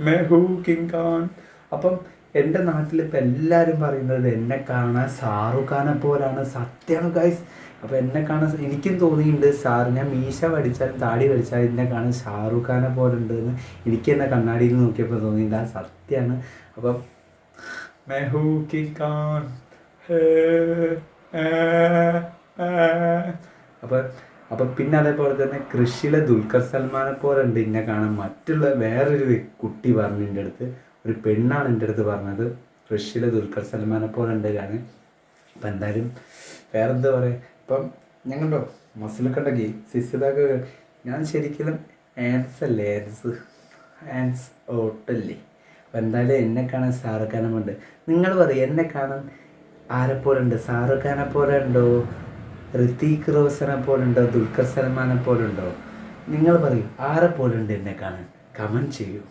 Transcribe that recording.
മെഹു king Khan. അപ്പം എൻ്റെ നാട്ടിൽ ഇപ്പം എല്ലാവരും പറയുന്നത് എന്നെ കാണാൻ ഷാറുഖ് ഖാനെ പോലാണ്. സത്യമാണ് ഗൈസ്. അപ്പോൾ എന്നെ കാണാൻ എനിക്കും തോന്നിയിട്ടുണ്ട്, ഞാൻ മീശ പഠിച്ചാലും താടി പഠിച്ചാലും എന്നെ കാണാൻ ഷാറുഖ് ഖാനെ പോലെ ഉണ്ടെന്ന് എനിക്ക് തന്നെ കണ്ണാടിയിൽ നോക്കിയപ്പോൾ തോന്നിയിട്ടുണ്ട്. ആ സത്യമാണ്. അപ്പം മെഹു കിങ് ഖാൻ. അപ്പം പിന്നെ അതേപോലെ തന്നെ കൃഷിയിലെ ദുൽഖർ സൽമാനെ പോലെ ഉണ്ട് എന്നെ കാണാൻ. മറ്റുള്ള വേറൊരു കുട്ടി പറഞ്ഞു എൻ്റെ അടുത്ത്, ഒരു പെണ്ണാണ് എൻ്റെ അടുത്ത് പറഞ്ഞത്, കൃഷിയിലെ ദുൽഖർ സൽമാനെ പോലെ ഉണ്ട് ഞാൻ. അപ്പം എന്തായാലും വേറെന്താ പറയുക, ഇപ്പം ഞങ്ങളുണ്ടോ മസിലൊക്കെ ഉണ്ടെങ്കിൽ സിസിതാക്ക് ഞാൻ ശരിക്കും ആൻസ് ഓട്ടല്ലേ. അപ്പം എന്തായാലും എന്നെ കാണാൻ ഷാറുഖ് ഖാനെ ഉണ്ട്. നിങ്ങൾ പറയും എന്നെ കാണാൻ ആരെപ്പോലെ ഉണ്ട്? ഷാറുഖ് ഖാനെ പോലെ ഉണ്ടോ, ഋതിക് റോഷനെ പോലെ ഉണ്ടോ, ദുൽഖർ സൽമാനെ പോലെ ഉണ്ടോ? നിങ്ങൾ പറയും ആരെ പോലെ ഉണ്ട് എന്നെ കാണാൻ? കമൻറ്റ് ചെയ്യൂ.